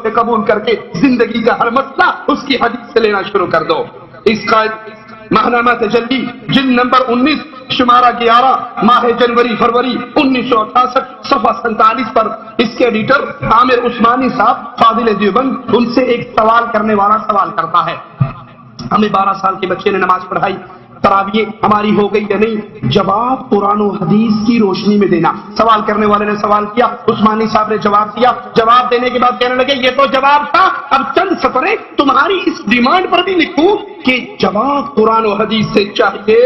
سے قبول کر کے زندگی کا ہر مسئلہ اس کی حدیث سے لینا شروع کر دو۔ اس کا ماہنامہ تجلی جلد نمبر 19 شمارہ 11 ماہ جنوری فروری 1968 صفحہ 47 پر اس کے ایڈیٹر عامر عثمانی صاحب فاضل دیوبند ان سے ایک سوال کرنے والا سوال کرتا ہے، ہمیں 12 سال کے بچے نے نماز پڑھائی، تراویح ہماری ہو گئی یا نہیں؟ جواب قرآن و حدیث کی روشنی میں دینا۔ سوال کرنے والے نے سوال کیا، عثمانی صاحب نے جواب دیا، جواب دینے کے بعد کہنے لگے یہ تو جواب تھا، اب چند سطریں تمہاری اس ڈیمانڈ پر بھی لکھوں کہ جواب قرآن و حدیث سے چاہیے۔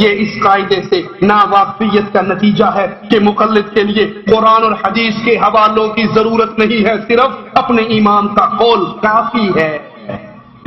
یہ اس قاعدے سے ناواقفیت کا نتیجہ ہے کہ مقلد کے لیے قرآن اور حدیث کے حوالوں کی ضرورت نہیں ہے، صرف اپنے امام کا قول کافی ہے۔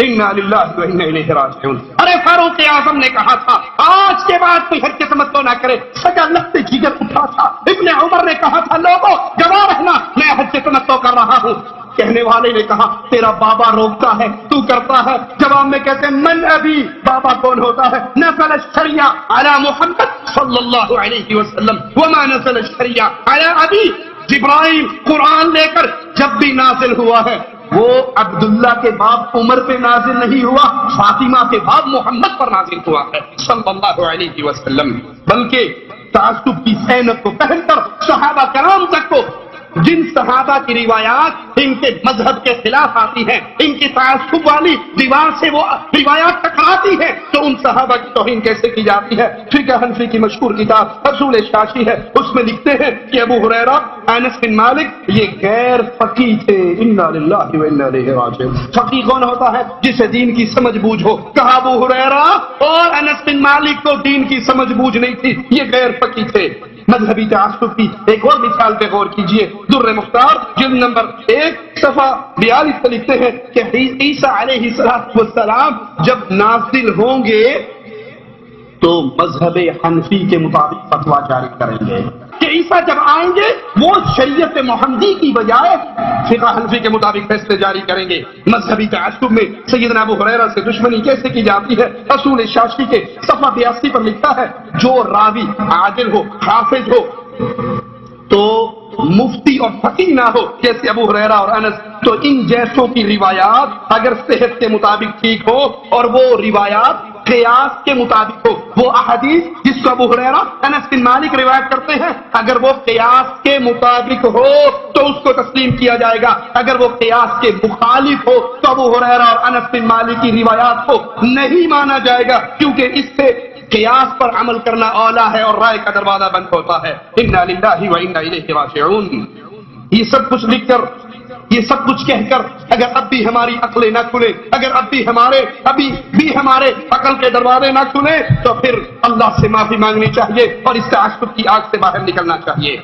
انا للہ و انا الیہ راجعون۔ ارے فاروق اعظم نے کہا تھا آج کے بعد کوئی حج کے تمتع نہ کرے، سجا لگتے جگر اٹھا تھا۔ ابن عمر نے کہا تھا لوگوں گواہ رہنا میں حج کے تمتع کر رہا ہوں۔ کہنے والے نے کہا تیرا بابا روکتا ہے تو کرتا ہے، جواب میں کہتے ہیں من ابھی، بابا کون ہوتا ہے؟ نزل الشریعہ علی محمد صلی اللہ علیہ وسلم وما نزل الشریعہ علی ابی، جبرائیل قرآن لے کر جب بھی نازل ہوا ہے وہ عبداللہ کے باپ عمر پہ نازل نہیں ہوا، فاطمہ کے باپ محمد پر نازل ہوا ہے صلی اللہ علیہ وسلم، بلکہ تعصب کی عینت کو پہن کر صحابہ کرام تک کو جن صحابہ کی روایات ان کے مذہب کے خلاف آتی ہیں، ان کی تعصب والی دیوار سے وہ روایات ٹکراتی ہیں، تو ان صحابہ کی توہین کیسے کی جاتی ہے؟ فقہ حنفی کی مشہور کتاب اصول شاشی ہے، اس میں لکھتے ہیں کہ ابو ہریرہ انس بن مالک یہ غیر فقیہ تھے۔ انا للہ و انا الیہ راجعون۔ فقیہ کون ہوتا ہے؟ جسے دین کی سمجھ بوجھ ہو۔ کہا ابو ہریرہ اور انس بن مالک کو دین کی سمجھ بوجھ نہیں تھی، یہ غیر فقیہ تھے۔ مذہبی تعصب کی ایک اور مثال پہ غور کیجئے، در مختار جلد نمبر 1 صفحہ 42 پہ لکھتے ہیں کہ عیسیٰ علیہ السلام جب نازل ہوں گے تو مذہب حنفی کے مطابق فتویٰ جاری کریں گے، کہ عیسیٰ جب آئیں گے وہ شریعت محمدی کی بجائے فقہ حنفی کے مطابق فیصلے جاری کریں گے۔ مذہبی تعصب میں سیدنا ابو ہریرہ سے دشمنی کیسے کی جاتی ہے؟ اصول شاشی کے صفحہ 82 پر لکھتا ہے جو راوی عادل ہو، حافظ ہو تو مفتی اور فقیہ نہ ہو جیسے ابو ہریرہ اور انس، تو ان جیسوں کی روایات اگر صحت کے مطابق ٹھیک ہو اور وہ روایات قیاس کے مطابق ہو، وہ احادیث جس کو ابو ہریرہ انس بن مالک روایت کرتے ہیں اگر وہ قیاس کے مطابق ہو تو اس کو تسلیم کیا جائے گا، اگر وہ قیاس کے مخالف ہو تو ابو ہریرہ اور انس بن مالک کی روایات کو نہیں مانا جائے گا، کیونکہ اس سے قیاس پر عمل کرنا اولا ہے اور رائے کا دروازہ بند ہوتا ہے۔ انا للہ و انا الیہ راجعون۔ یہ سب کچھ لکھ کر، یہ سب کچھ کہہ کر اگر اب بھی ہماری عقلیں نہ کھلے، اگر ابھی بھی ہمارے عقل کے دروازے نہ کھلے تو پھر اللہ سے معافی مانگنی چاہیے اور اس تعصب کی آگ سے باہر نکلنا چاہیے۔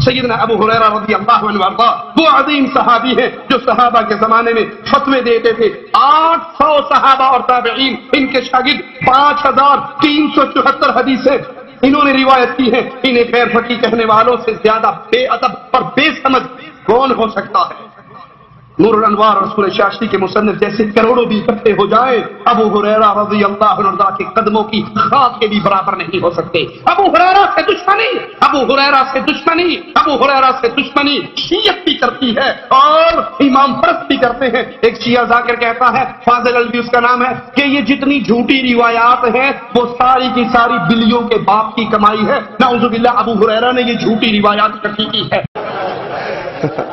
سیدنا ابو ہریرہ رضی اللہ عنہ وارضا وہ عظیم صحابی ہیں جو صحابہ کے زمانے میں فتوے دیتے تھے۔ 800 صحابہ اور تابعین ان کے شاگرد، 5374 حدیثیں انہوں نے روایت کی ہیں۔ انہیں غیر فقیہ کہنے والوں سے زیادہ بے ادب اور بے سمجھ کون ہو سکتا ہے؟ نور الانوار رسول شاشی کے مصنف جیسے کروڑوں بھی اکٹھے ہو جائیں ابو ہریرہ رضی اللہ عنہ کے قدموں کی خاک کے بھی برابر نہیں ہو سکتے۔ ابو ہریرہ سے دشمنی، ابو ہریرہ سے دشمنی، ابو ہریرہ سے دشمنی شیعت بھی کرتی ہے اور امام پرست بھی کرتے ہیں۔ ایک شیعہ ذاکر کہتا ہے، فاضل الوی اس کا نام ہے، کہ یہ جتنی جھوٹی روایات ہیں وہ ساری کی ساری بلیوں کے باپ کی کمائی ہے۔ نعوذ باللہ ابو ہریرہ نے یہ جھوٹی روایات اکٹھی کی ہے۔ ایک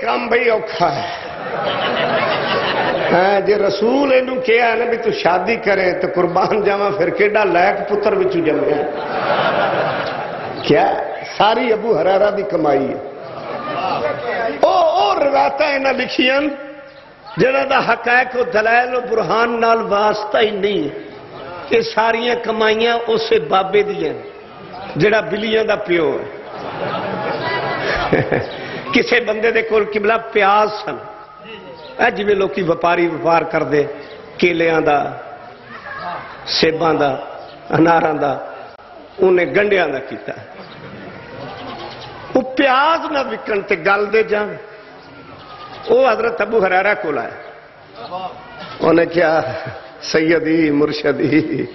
کام بھائی اوکھا ہے جی رسول اینو کیا نا بھی تو شادی کرے تو قربان جاواں پھر کیڈا لائق پتر وچ جمے کیا ساری ابو ہریرہ دی کمائی ہے۔ او روایتاں انہاں لکھیاں جنہاں دا حقائق و دلائل و برہان نال واسطہ ہی نہیں ہے، یہ ساریاں کمائیاں اسے بابے دیاں جڑا بلیاں دا پیو ہے۔ کسے بندے دے کول قبلہ پیاز سن، جی میں لوکی وپاری وپار کر دے کیلیاں دا، سیباں دا، اناراں دا، انہیں گنڈیاں دا کیتا ہے۔ وہ پیاز نہ وکن تے گل دے جان. وہ حضرت ابو ہریرہ کو آیا, انہیں کیا سیدی مرشدی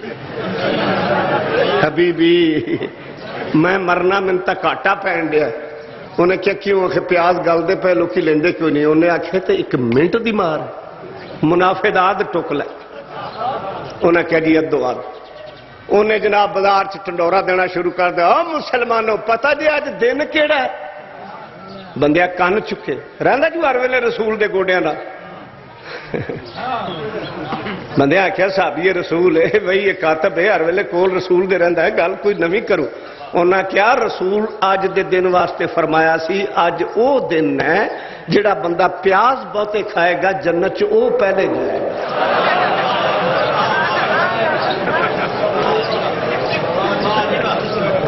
حبیبی میں مرنا من تک کاٹا پہن دیا. انہیں کیا کیوں آخر پیاز گل دے پہ لوکی لیندے کیوں نہیں. انہیں آخر تے 1 منٹ دی مار منافع داد ٹک لے. انہیں کیا جی ادو آد. انہیں جناب بازار چ ٹنڈورا دینا شروع کر دیا. مسلمانوں پتہ جی اج دن کیڑا ہے؟ بندیا کن چکے رہندا جو ہر ویلے رسول دے گوڈیاں دا. بندے آخیا صاحب یہ رسول ہے بھائی, یہ کاتب ہے ہر ویلے کول رسول دے رہندا ہے, گل کوئی نویں کرو. انہاں کیا رسول اج دے دن واسطے فرمایا سی اج او دن ہے جڑا بندہ پیاز بہتے کھائے گا جنت چ او پہلے جائے گا.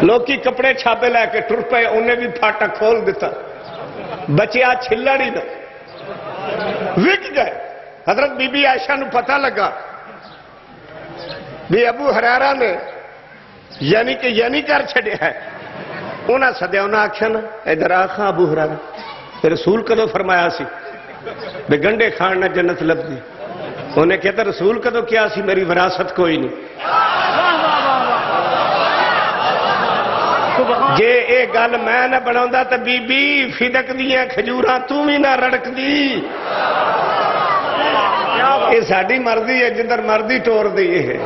لوکی کپڑے چھاپے لے کے ٹر پے, انہیں بھی پھاٹا کھول دیتا, بچیا چھلڑ ہی نہ وک گئے. حضرت بی بی عائشہ نو پتہ لگا بھی ابو ہریرہ نے یعنی کر چھڑیا ہے. انہاں سدیا, انہاں آخیا نا ادھر آخا ابو ہریرہ رسول کدو فرمایا سی بے گنڈے کھان نہ جنت لبدی. انہیں کہتا رسول کدو کیا سی میری وراثت کوئی نہیں. جے اے گل میں نہ بناوندا تے بی بی فدق دیاں کھجوراں تو بھی نہ رڑک دی. یہ ساڈی مرضی ہے, جدھر مرضی ٹور دی ہے.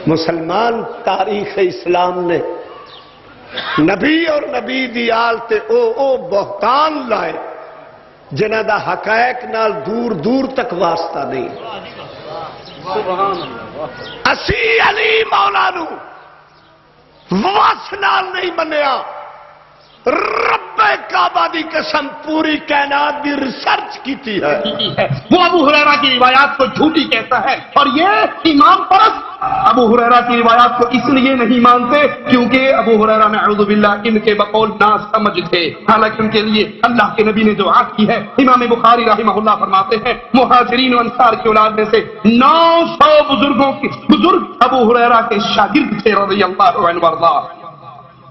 مسلمان تاریخ اسلام نے نبی اور نبی دی آل تے او بہتان لائے جنہ دا حقائق نال دور دور تک واسطہ نہیں. اسی علی مولا نو وس نال نہیں منیا. رب کعبہ دی قسم پوری کائنات دی ریسرچ کیتی ہے. وہ ابو ہریرہ کی روایات کو جھوٹی کہتا ہے, اور یہ امام پرست ابو ہریرہ کی روایات کو اس لیے نہیں مانتے کیونکہ ابو ہریرہ نعوذ باللہ ان کے بقول ناس سمجھ تھے, حالانکہ ان کے لیے اللہ کے نبی نے دعا کی ہے. امام بخاری رحمہ اللہ فرماتے ہیں مہاجرین و انصار کی اولاد میں سے 900 بزرگ ابو ہریرہ کے شاگرد تھے رضی اللہ عنہ وارضا.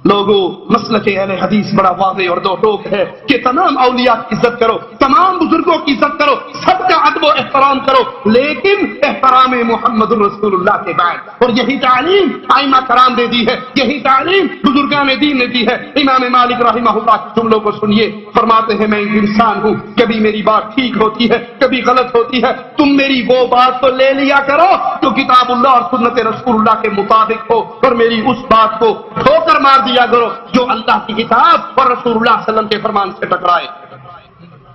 لوگوں مسلک اہل حدیث بڑا واضح اور دو ٹوک ہے کہ تمام اولیاء کی عزت کرو, تمام بزرگوں کی عزت کرو, سب کا ادب و احترام کرو, لیکن احترام محمد الرسول اللہ کے بعد. اور یہی تعلیم ائمہ کرام نے دی ہے, یہی تعلیم بزرگان دین نے دی ہے. امام مالک رحمہ اللہ کے جملوں کو سنیے, فرماتے ہیں میں ایک انسان ہوں, کبھی میری بات ٹھیک ہوتی ہے کبھی غلط ہوتی ہے. تم میری وہ بات تو لے لیا کرو جو کتاب اللہ اور سنت رسول اللہ کے مطابق ہو, اور میری اس بات کو ٹھوکر مار دیا کرو جو اللہ کی کتاب اور رسول اللہ صلی اللہ علیہ وسلم کے فرمان سے ٹکرائے.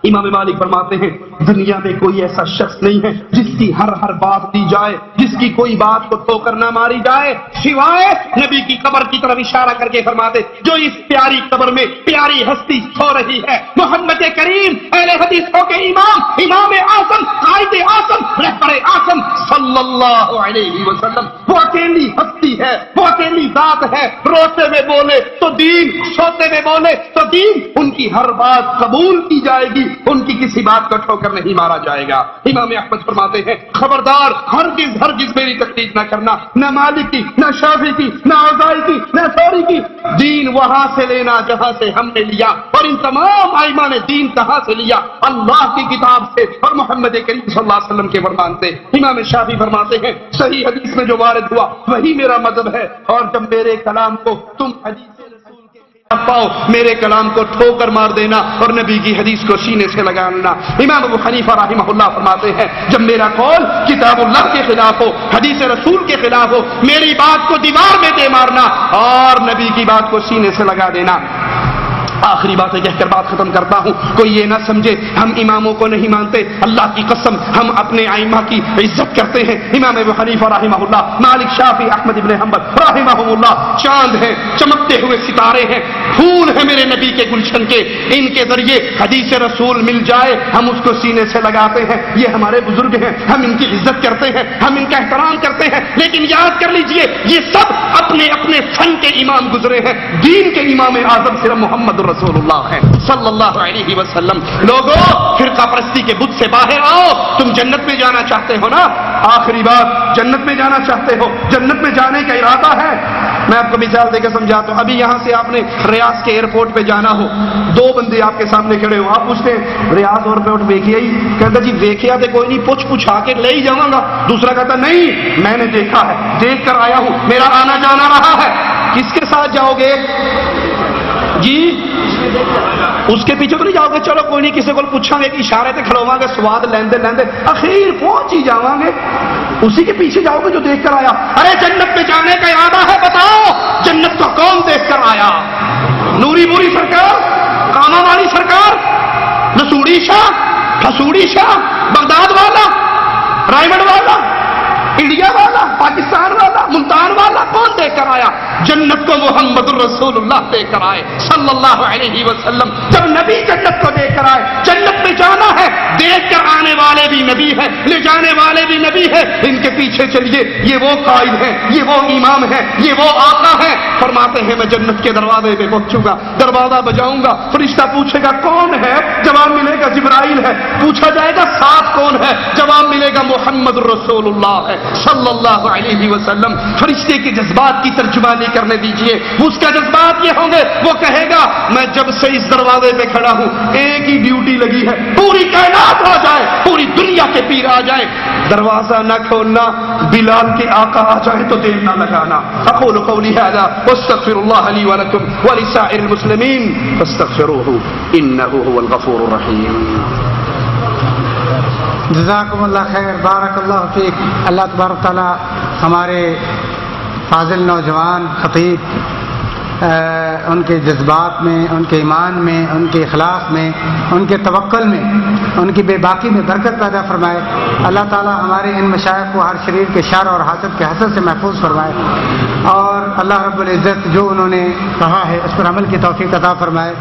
امام مالک فرماتے ہیں دنیا میں کوئی ایسا شخص نہیں ہے جس کی ہر بات دی جائے, جس کی کوئی بات کو ٹھوکر نہ ماری جائے, سوائے نبی کی قبر کی طرف اشارہ کر کے فرماتے جو اس پیاری قبر میں پیاری ہستی سو رہی ہے, محمد کریم اہل حدیثوں کے امام اعظم قائد اعظم رہبر اعظم صلی اللہ علیہ وسلم. وہ اکیلی ہستی ہے, وہ اکیلی ذات ہے. روتے ہوئے بولے تو دین, سوتے ہوئے بولے تو دین. ان کی ہر بات قبول کی جائے گی, ان کی کسی بات کا ٹھوکر نہیں مارا جائے گا. امام احمد فرماتے ہیں خبردار ہرگز میری تقلید نہ کرنا, نہ مالک کی, نہ شافعی کی, نہ اوزاعی کی, نہ ثوری کی. دین وہاں سے لینا جہاں سے ہم نے لیا, اور ان تمام ائمہ نے دین کہاں سے لیا؟ اللہ کی کتاب سے اور محمد کریم صلی اللہ علیہ وسلم کے فرمان سے. امام شافعی فرماتے ہیں صحیح حدیث میں جو وارد ہوا وہی میرا مذہب ہے, اور جب میرے کلام کو تم حدیث پاؤ میرے کلام کو ٹھوکر مار دینا اور نبی کی حدیث کو سینے سے لگانا. امام ابو حنیفہ رحمہ اللہ فرماتے ہیں جب میرا قول کتاب اللہ کے خلاف ہو, حدیث رسول کے خلاف ہو, میری بات کو دیوار میں دے مارنا اور نبی کی بات کو سینے سے لگا دینا. آخری باتیں کہہ کر بات ختم کرتا ہوں, کوئی یہ نہ سمجھے ہم اماموں کو نہیں مانتے. اللہ کی قسم ہم اپنے ائمہ کی عزت کرتے ہیں. امام ابو حنیفہ رحمہ اللہ, مالک, شافعی, احمد ابن حنبل رحمہ اللہ چاند ہیں, چمکتے ہوئے ستارے ہیں, پھول ہیں میرے نبی کے گلشن کے. ان کے ذریعے حدیث رسول مل جائے ہم اس کو سینے سے لگاتے ہیں. یہ ہمارے بزرگ ہیں, ہم ان کی عزت کرتے ہیں, ہم ان کا احترام کرتے ہیں. لیکن یاد کر لیجئے یہ سب اپنے اپنے فن کے امام گزرے ہیں. دین کے امام اعظم صرف محمد رسول اللہ ہے صلی اللہ علیہ وسلم. لوگوں فرقہ پرستی کے بت سے باہر آؤ, تم جنت میں جانا چاہتے ہو نا. آخری بات, جنت میں جانا چاہتے ہو, جنت میں جانے کا ارادہ ہے میں آپ کو مثال دے کے سمجھاتا ہوں. ابھی یہاں سے آپ نے ریاض کے ایئرپورٹ پہ جانا ہو, دو بندے آپ کے سامنے کھڑے ہو, آپ پوچھتے ہیں ریاض ایئرپورٹ دیکھیے ہی, کہتا جی دیکھیا تو کوئی نہیں, پوچھا کے لے ہی جاؤں گا. دوسرا کہتا نہیں میں نے دیکھا ہے, دیکھ کر آیا ہوں, میرا آنا جانا رہا ہے. کس کے ساتھ جاؤ گے جی؟ اس کے پیچھے تو نہیں جاؤ گے, چلو کوئی نہیں کسی کو پوچھا گے, اشارے تے کھڑوا گے, سواد لیندے لیندے اخیر پہنچ ہی جاؤں گے. اسی کے پیچھے جاؤ گے جو دیکھ کر آیا. ارے جنت میں جانے کا ارادہ ہے, بتاؤ جنت کو کون دیکھ کر آیا؟ نوری موری سرکار, کاما والی سرکار, نسوڑی شاہ, پھسوڑی شاہ, بغداد والا, رائمنڈ والا, انڈیا والا, پاکستان والا, ملتان والا, کون دیکھ کر آیا؟ جنت کو محمد الرسول اللہ دیکھ کر آئے صلی اللہ علیہ وسلم. جب نبی جنت کو دیکھ کر آئے, جنت میں جانا ہے, دیکھ کر آنے والے بھی نبی ہیں, لے جانے والے بھی نبی ہیں. ان کے پیچھے چلیے, یہ وہ قائد ہیں, یہ وہ امام ہیں, یہ وہ آقا ہیں. فرماتے ہیں میں جنت کے دروازے پہ پہنچوں گا, دروازہ بجاؤں گا, فرشتہ پوچھے گا کون ہے, جواب ملے گا جبرائیل ہے. پوچھا جائے گا ساتھ کون ہے, جواب ملے گا محمد الرسول اللہ ہے صلی اللہ علیہ وسلم. فرشتے کے جذبات کی ترجمانی کرنے دیجئے, اس کا جذبات یہ ہوں گے, وہ کہے گا میں جب سے اس دروازے پہ کھڑا ہوں ایک ہی ڈیوٹی لگی ہے, پوری کائنات آ جائے, پوری دنیا کے پیر آ جائے, دروازہ نہ کھولنا, بلال کے آقا آ جائے تو دیر نہ لگانا. اقول قولی ھذا واستغفر اللہ لی ولکم ولسائر المسلمین فاستغفروہ انہ هو الغفور الرحیم. جزاکم اللہ خیر, بارک اللہ فیک. اللہ تبارک تعالی ہمارے فاضل نوجوان خطیب ان کے جذبات میں, ان کے ایمان میں, ان کے اخلاص میں, ان کے توکل میں, ان کی بے باکی میں برکت پیدا فرمائے. اللہ تعالی ہمارے ان مشائخ کو ہر شریر کے شر اور حاسد کے حسد سے محفوظ فرمائے, اور اللہ رب العزت جو انہوں نے کہا ہے اس پر عمل کی توفیق عطا فرمائے.